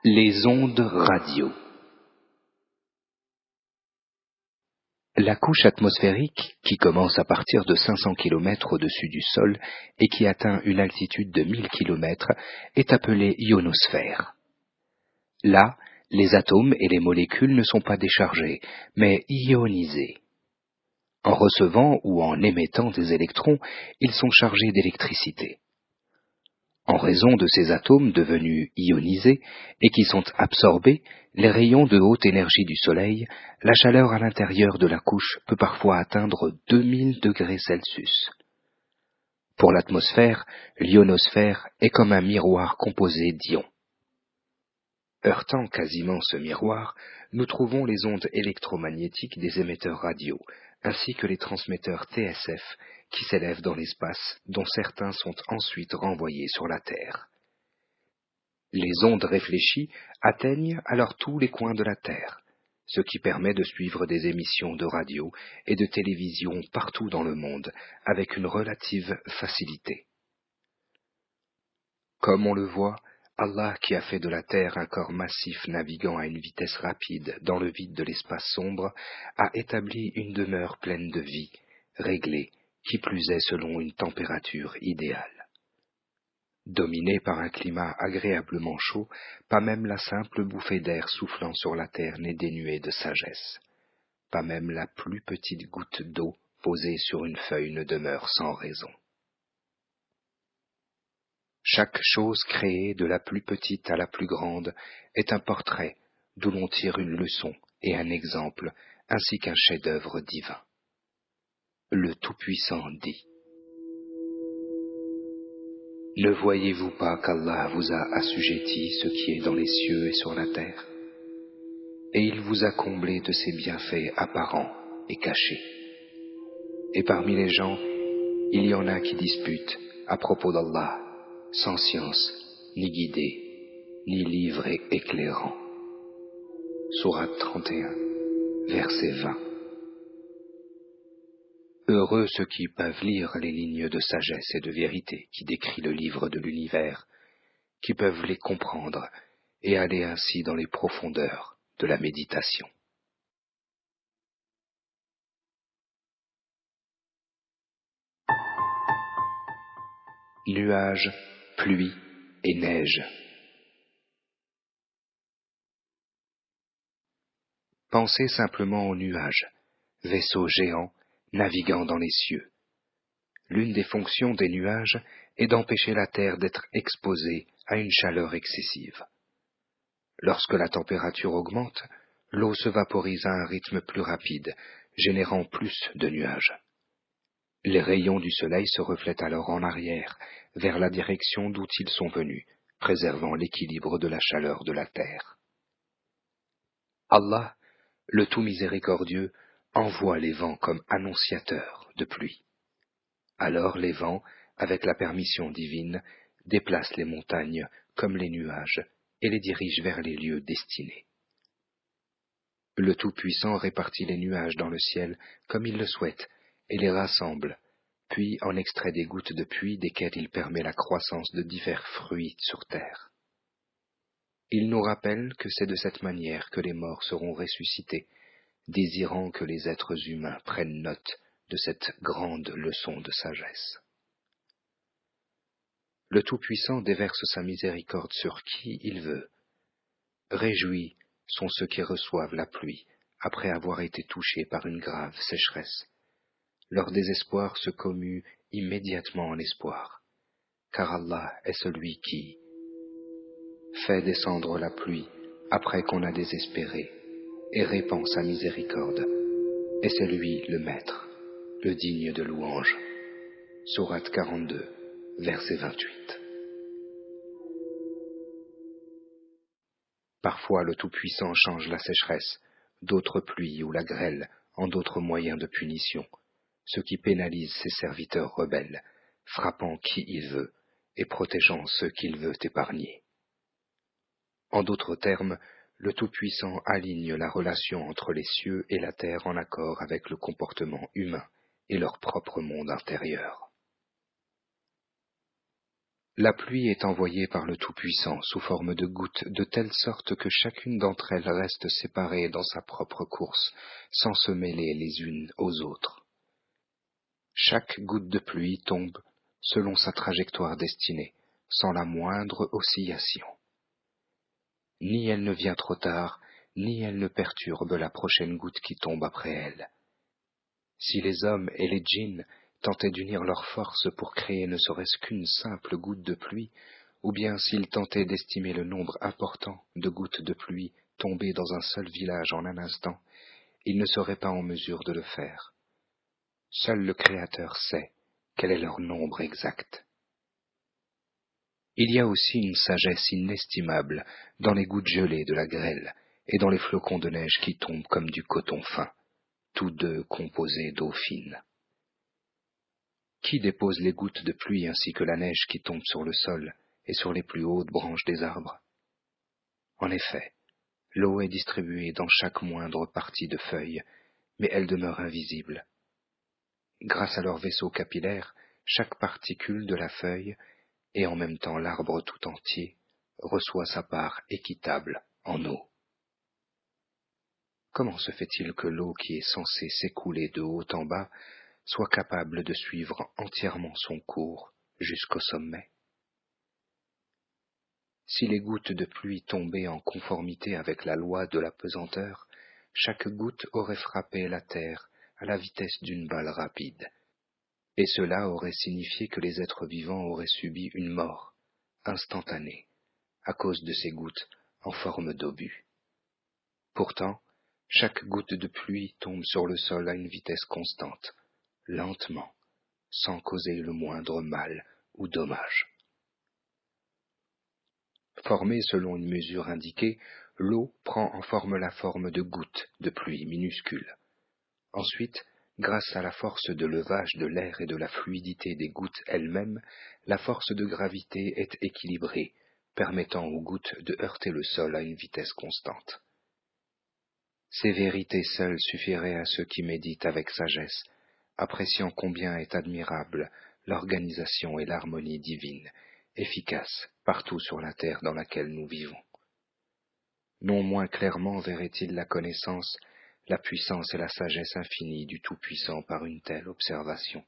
Les ondes radio. La couche atmosphérique, qui commence à partir de 500 km au-dessus du sol et qui atteint une altitude de 1000 km, est appelée ionosphère. Là, les atomes et les molécules ne sont pas déchargés, mais ionisés. En recevant ou en émettant des électrons, ils sont chargés d'électricité. En raison de ces atomes devenus ionisés et qui sont absorbés, les rayons de haute énergie du Soleil, la chaleur à l'intérieur de la couche peut parfois atteindre 2000 degrés Celsius. Pour l'atmosphère, l'ionosphère est comme un miroir composé d'ions. Heurtant quasiment ce miroir, nous trouvons les ondes électromagnétiques des émetteurs radio, ainsi que les transmetteurs TSF qui s'élèvent dans l'espace, dont certains sont ensuite renvoyés sur la Terre. Les ondes réfléchies atteignent alors tous les coins de la Terre, ce qui permet de suivre des émissions de radio et de télévision partout dans le monde avec une relative facilité. Comme on le voit, Allah qui a fait de la Terre un corps massif naviguant à une vitesse rapide dans le vide de l'espace sombre, a établi une demeure pleine de vie, réglée, qui plus est selon une température idéale. Dominée par un climat agréablement chaud, pas même la simple bouffée d'air soufflant sur la terre n'est dénuée de sagesse. Pas même la plus petite goutte d'eau posée sur une feuille ne demeure sans raison. Chaque chose créée, de la plus petite à la plus grande, est un portrait d'où l'on tire une leçon et un exemple, ainsi qu'un chef-d'œuvre divin. Le Tout-Puissant dit: Ne voyez-vous pas qu'Allah vous a assujetti ce qui est dans les cieux et sur la terre, et il vous a comblé de ses bienfaits apparents et cachés. Et parmi les gens, il y en a qui disputent à propos d'Allah, sans science, ni guidée, ni livre éclairant. Sourate 31, verset 20. Heureux ceux qui peuvent lire les lignes de sagesse et de vérité qui décrit le livre de l'univers, qui peuvent les comprendre et aller ainsi dans les profondeurs de la méditation. Nuages, pluie et neige. Pensez simplement aux nuages, vaisseaux géants naviguant dans les cieux. L'une des fonctions des nuages est d'empêcher la Terre d'être exposée à une chaleur excessive. Lorsque la température augmente, l'eau se vaporise à un rythme plus rapide, générant plus de nuages. Les rayons du soleil se reflètent alors en arrière, vers la direction d'où ils sont venus, préservant l'équilibre de la chaleur de la terre. Allah, le tout miséricordieux, envoie les vents comme annonciateurs de pluie. Alors les vents, avec la permission divine, déplacent les montagnes comme les nuages et les dirigent vers les lieux destinés. Le Tout-Puissant répartit les nuages dans le ciel comme il le souhaite et les rassemble, puis en extrait des gouttes de pluie desquelles il permet la croissance de divers fruits sur terre. Il nous rappelle que c'est de cette manière que les morts seront ressuscités, désirant que les êtres humains prennent note de cette grande leçon de sagesse. Le Tout-Puissant déverse sa miséricorde sur qui il veut. Réjouis sont ceux qui reçoivent la pluie après avoir été touchés par une grave sécheresse. Leur désespoir se commue immédiatement en espoir, car Allah est celui qui fait descendre la pluie après qu'on a désespéré et répand sa miséricorde, et c'est lui le Maître, le digne de louange. Sourate 42, verset 28. Parfois le Tout-Puissant change la sécheresse, d'autres pluies ou la grêle en d'autres moyens de punition, ce qui pénalise ses serviteurs rebelles, frappant qui il veut et protégeant ceux qu'il veut épargner. En d'autres termes, le Tout-Puissant aligne la relation entre les cieux et la terre en accord avec le comportement humain et leur propre monde intérieur. La pluie est envoyée par le Tout-Puissant sous forme de gouttes, de telle sorte que chacune d'entre elles reste séparée dans sa propre course, sans se mêler les unes aux autres. Chaque goutte de pluie tombe selon sa trajectoire destinée, sans la moindre oscillation. Ni elle ne vient trop tard, ni elle ne perturbe la prochaine goutte qui tombe après elle. Si les hommes et les djinns tentaient d'unir leurs forces pour créer ne serait-ce qu'une simple goutte de pluie, ou bien s'ils tentaient d'estimer le nombre important de gouttes de pluie tombées dans un seul village en un instant, ils ne seraient pas en mesure de le faire. Seul le Créateur sait quel est leur nombre exact. Il y a aussi une sagesse inestimable dans les gouttes gelées de la grêle et dans les flocons de neige qui tombent comme du coton fin, tous deux composés d'eau fine. Qui dépose les gouttes de pluie ainsi que la neige qui tombe sur le sol et sur les plus hautes branches des arbres? En effet, l'eau est distribuée dans chaque moindre partie de feuille, mais elle demeure invisible. Grâce à leurs vaisseaux capillaires, chaque particule de la feuille, et en même temps l'arbre tout entier, reçoit sa part équitable en eau. Comment se fait-il que l'eau qui est censée s'écouler de haut en bas soit capable de suivre entièrement son cours jusqu'au sommet? Si les gouttes de pluie tombaient en conformité avec la loi de la pesanteur, chaque goutte aurait frappé la terre à la vitesse d'une balle rapide, et cela aurait signifié que les êtres vivants auraient subi une mort instantanée à cause de ces gouttes en forme d'obus. Pourtant, chaque goutte de pluie tombe sur le sol à une vitesse constante, lentement, sans causer le moindre mal ou dommage. Formée selon une mesure indiquée, l'eau prend en forme la forme de gouttes de pluie minuscules. Ensuite, grâce à la force de levage de l'air et de la fluidité des gouttes elles-mêmes, la force de gravité est équilibrée, permettant aux gouttes de heurter le sol à une vitesse constante. Ces vérités seules suffiraient à ceux qui méditent avec sagesse, appréciant combien est admirable l'organisation et l'harmonie divine, efficaces partout sur la terre dans laquelle nous vivons. Non moins clairement verrait-il la connaissance, la puissance et la sagesse infinie du Tout-Puissant par une telle observation.